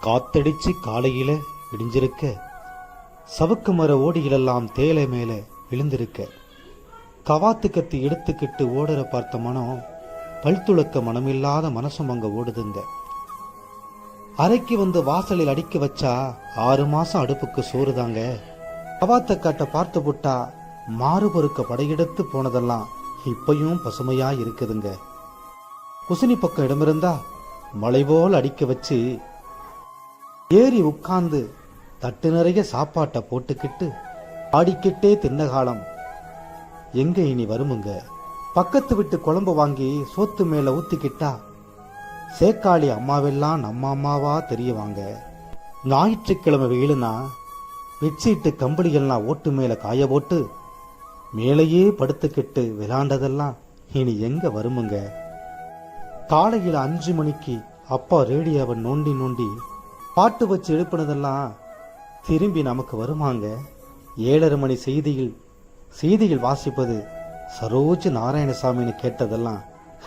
காத்தடிச்சு காலையில விடிஞ்சிருக்க, சவுக்கு மர ஓடிகளெல்லாம் தேலை மேல விழுந்திருக்க, கவாத்து கத்தி எடுத்துக்கிட்டு ஓடுற பார்த்த மனம் பல்துளக்க மனமில்லாத மனசும் அங்க ஓடுதுங்க. அறைக்கு வந்து வாசலில் அடிக்க வச்சா 6 மாசம் அடுப்புக்கு சோறுதாங்க. கவாத்த காட்ட பார்த்து புட்டா மாறு பொறுக்க படையெடுத்து போனதெல்லாம் இப்பயும் பசுமையா இருக்குதுங்க. குசினி பக்கம் இடமிருந்தா மலை போல் அடிக்க வச்சு ஏறி உட்கார்ந்து தட்டு நிறைய சாப்பாட்டை போட்டுக்கிட்டு ஆடிக்கிட்டே தின்ன காலம் எங்க இனி வருமுங்க. பக்கத்து விட்டு குழம்பு வாங்கி சோத்து மேல ஊத்திக்கிட்டா சேக்காளி அம்மாவெல்லாம் நம்ம அம்மாவா தெரியவாங்க. ஞாயிற்றுக்கிழமை வெயிலுனா பெட்ஷீட்டு கம்பளிகள்லாம் ஓட்டு மேல காய போட்டு மேலேயே படுத்துக்கிட்டு விளாண்டதெல்லாம் இனி எங்க வருமுங்க. காலையில 5 மணிக்கு அப்பா ரேடியோவை நோண்டி நோண்டி பாட்டு வச்சு எழுப்பினதெல்லாம் திரும்பி நமக்கு வருமாங்க. 7:30 மணி செய்தியில் வாசிப்பது சரோஜ் நாராயணசாமின்னு கேட்டதெல்லாம்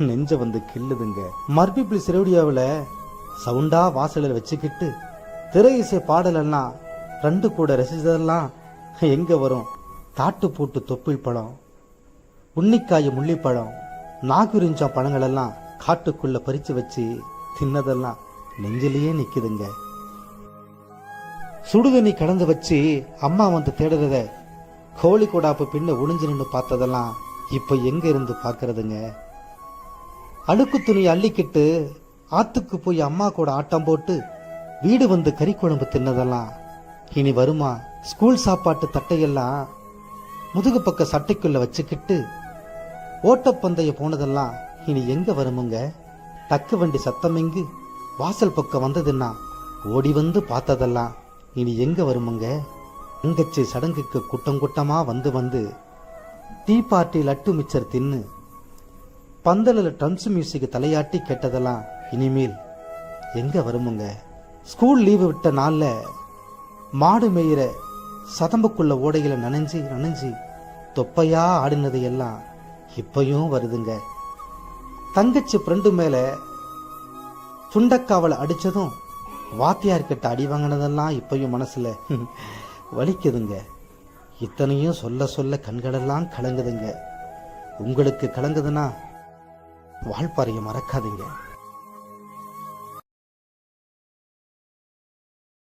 நெஞ்ச வந்து கிள்ளுதுங்க. மர்பிபிள்ஸ் ரேடியோவில் சவுண்டா வாசலில் வச்சுக்கிட்டு திரை இசை பாடலெல்லாம் 2 கூட ரசிச்சதெல்லாம் எங்க வரும். தாட்டு பூட்டு தொப்பில் பழம், உன்னிக்காய முள்ளிப்பழம், நாகுரிஞ்சா பழங்கள் எல்லாம் காட்டுக்குள்ள பறிச்சு வச்சு தின்னதெல்லாம் நெஞ்சிலேயே நிக்குதுங்க. சுடுதண்ணி கடந்து வச்சு அம்மா வந்து தேடுறத கோழி கொடாப்பு பின்ன ஒளிஞ்சு நின்று பார்த்ததெல்லாம் இப்ப எங்க இருந்து பாக்குறதுங்க. அழுக்கு துணி அள்ளிக்கிட்டு ஆத்துக்கு போய் அம்மா கூட ஆட்டம் போட்டு வீடு வந்து கறி குழம்பு தின்னதெல்லாம் இனி வருமா. ஸ்கூல் சாப்பாட்டு தட்டையெல்லாம் முதுகு பக்க சட்டைக்குள்ள வச்சுக்கிட்டு ஓட்டப்பந்தய போனதெல்லாம் இனி எங்க வருமுங்க. டக்கு வண்டி சத்தமெங்கு வாசல் பக்கம் வந்ததுன்னா ஓடி வந்து பார்த்ததெல்லாம் இனி எங்க வருமுங்க. தங்கச்சி சடங்குக்கு கூட்டம் கூட்டமா வந்து டீ பார்ட்டி லட்டு மிச்சர் தின்னு பந்தலில் ட்ரம்ஸ் மியூசிக் தலையாட்டி கேட்டதெல்லாம் இனிமேல் எங்க வருமுங்க. ஸ்கூல் லீவு விட்ட நாள்ல மாடு மேயிற சதம்புக்குள்ள ஓடையில நனைஞ்சு தொப்பையா ஆடினது எல்லாம் இப்பயும் வருதுங்க. தங்கச்சி ஃப்ரெண்டு மேல சுண்டக்காவலை அடிச்சதும் வாத்தியார்கிட்ட அடி வாங்கினதெல்லாம் இப்பயும் மனசுல வலிக்குதுங்க. இத்தனையும் சொல்ல சொல்ல கண்களெல்லாம் கலங்குதுங்க. உங்களுக்கு கலங்குதுன்னா வாழ்பாறையை மறக்காதீங்க.